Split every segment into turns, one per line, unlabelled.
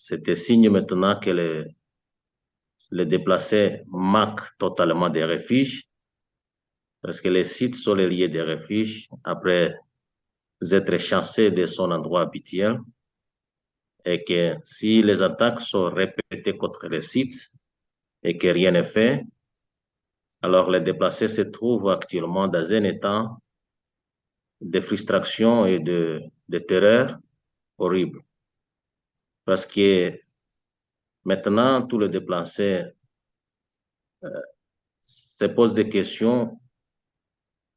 c'était signe maintenant que les déplacés manquent totalement des refuges, parce que les sites sont les lieux des refuges après être chassés de son endroit habituel, et que si les attaques sont répétées contre les sites et que rien n'est fait, alors les déplacés se trouvent actuellement dans un état de frustration et de terreur horrible. Parce que maintenant, tous les déplacés se posent des questions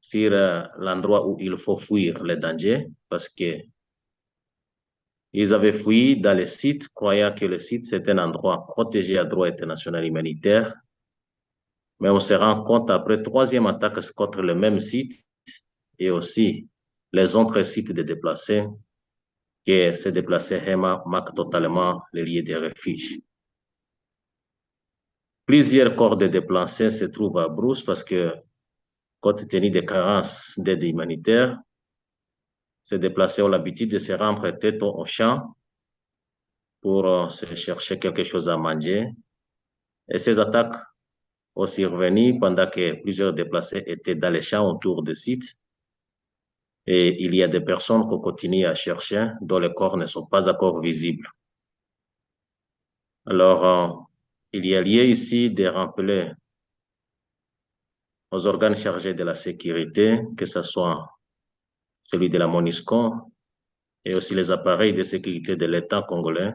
sur l'endroit où il faut fuir les dangers, parce que ils avaient fui dans les sites, croyant que le site, c'est un endroit protégé à droit international humanitaire. Mais on se rend compte après troisième attaque contre le même site et aussi les autres sites de déplacés, que ces déplacés manquent totalement les lieux de refuge. Plusieurs corps de déplacés se trouvent à Brousse parce que, compte tenu des carences d'aide humanitaire, ces déplacés ont l'habitude de se rendre tête au champ pour se chercher quelque chose à manger. Et ces attaques ont survenu pendant que plusieurs déplacés étaient dans les champs autour du site. Et il y a des personnes qu'on continue à chercher dont les corps ne sont pas encore visibles. Alors, il y a lieu ici de rappeler aux organes chargés de la sécurité, que ce soit celui de la MONUSCO et aussi les appareils de sécurité de l'État congolais,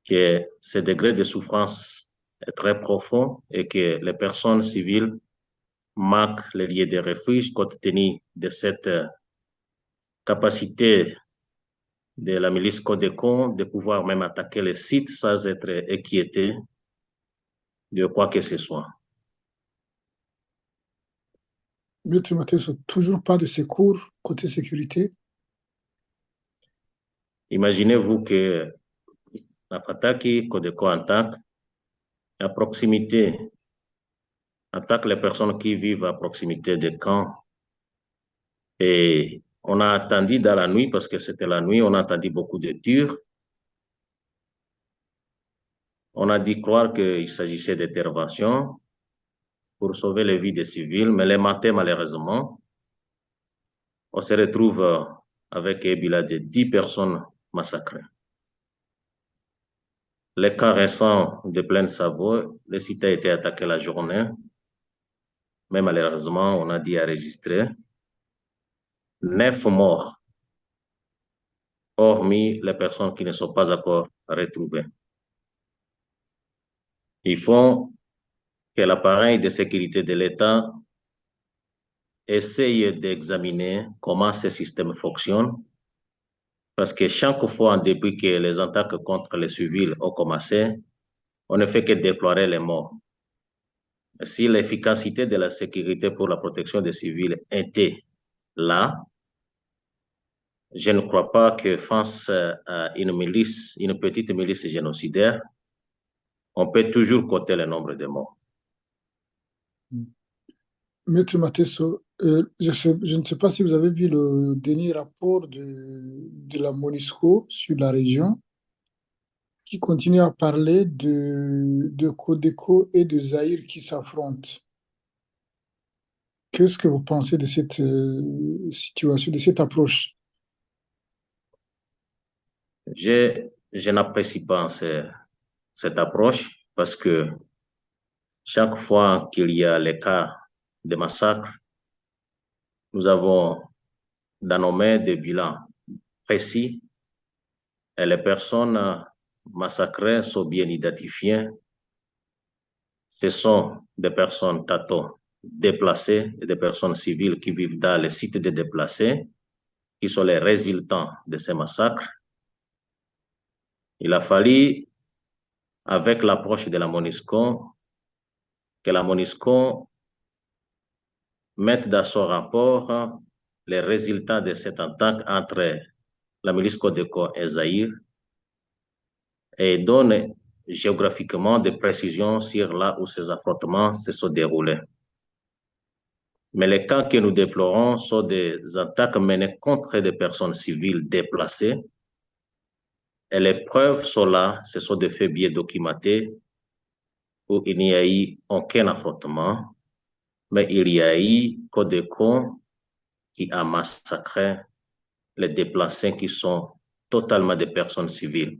que ce degré de souffrance est très profond et que les personnes civiles manquent les lieux de refuge compte tenu de cette capacité de la milice Codeco de pouvoir même attaquer les sites sans être inquiété de quoi que ce soit.
Maître Mathieu, toujours pas de secours côté sécurité.
Imaginez-vous que la Fataki Codeco à proximité, attaque les personnes qui vivent à proximité des camps. Et on a attendu dans la nuit, parce que c'était la nuit, on a attendu beaucoup de tirs. On a dit croire qu'il s'agissait d'intervention pour sauver les vies des civils, mais les matins, malheureusement, on se retrouve avec un bilan de 10 personnes massacrées. Les cas récents de Plaine Savoie, le site a été attaqué la journée, mais malheureusement, on a dû enregistrer 9 morts, hormis les personnes qui ne sont pas encore retrouvées. Il faut que l'appareil de sécurité de l'État essaye d'examiner comment ce système fonctionne, parce que chaque fois, depuis que les attaques contre les civils ont commencé, on ne fait que déplorer les morts. Si l'efficacité de la sécurité pour la protection des civils était là, je ne crois pas que face à une milice, une petite milice génocidaire, on peut toujours compter le nombre de morts.
Maître Matesso, je ne sais pas si vous avez vu le dernier rapport de la MONUSCO sur la région qui continue à parler de Codeco et de Zaïre qui s'affrontent. Qu'est-ce que vous pensez de cette situation, de cette approche?
Je n'apprécie pas cette approche parce que chaque fois qu'il y a les cas de massacre, nous avons dans nos mains des bilans précis et les personnes massacrées sont bien identifiées. Ce sont des personnes tantôt déplacées et des personnes civiles qui vivent dans les sites de déplacés, qui sont les résultants de ces massacres. Il a fallu, avec l'approche de la MONUSCO, que la MONUSCO mette dans son rapport les résultats de cette attaque entre la milice Codeco et Zaïre et donne géographiquement des précisions sur là où ces affrontements se sont déroulés. Mais les cas que nous déplorons sont des attaques menées contre des personnes civiles déplacées Et les preuves sont là, ce sont des faits bien documentés où il n'y a eu aucun affrontement, mais il y a eu Codeco qui a massacré les déplacés qui sont totalement des personnes civiles.